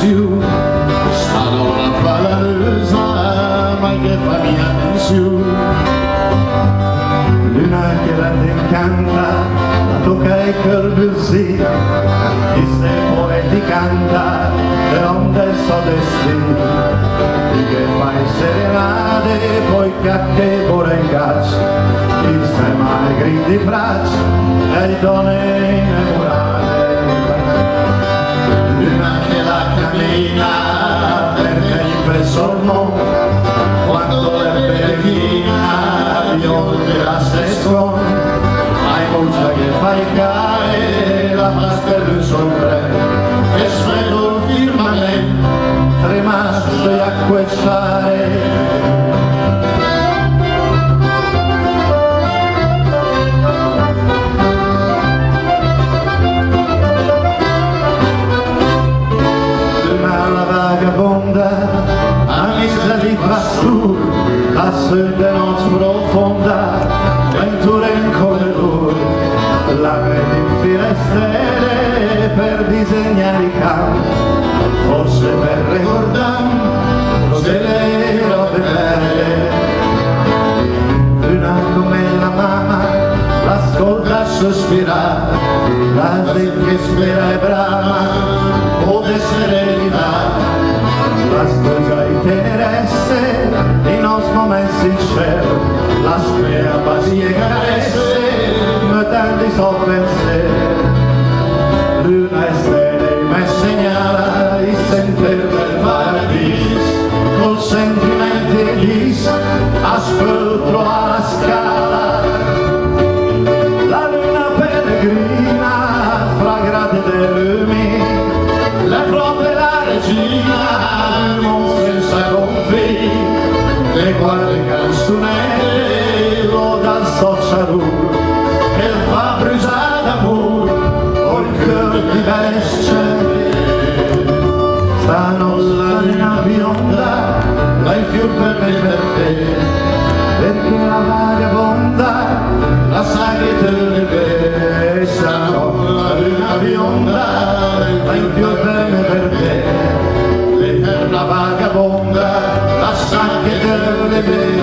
su, sta donna valorosa, ma che fa mia su. Luna che la te incanta, la tocca e col bluesy, chi se poeti canta, le onde so destino, di che fai serenade, poi cacche borengas, chi se mai gridi braccia, e donne innamorate. Luna che la cammina, perché impresso il mondo, quando è peregrina, bionda la stesso, hai muccia che fai cae, la vasca del sombrero, e svedo il firmamento, tremasse a acquecciare. Amisa di pastur, la sede non sprofonda, venture in corridor, la vedi in finestre per disegnare i campi, forse per ricordare delle robe belle. Una come la mamma, l'ascolta sospirare, la gente che spera e brama, o de serenità. Basta già interesse, i nostri momenti sinceri, la spera basie e caresse, me tanti so pensieri. Luna e stelle mi segnala il sentiero del paradiso, col sentimento e glis, ascolto alla scala. La luna peregrina, fra grate dei lumi, le proprie la regina, le guarde canzonelle lo dal socialù che fa brusare d'amore o il cuore di bestia. Stanotte luna bionda la in fior per me e per te, perché la vagabonda la sa che te ne vede. Stanotte la luna bionda la in fior per me e per te, l'eterna vagabonda la sa che te ne vede.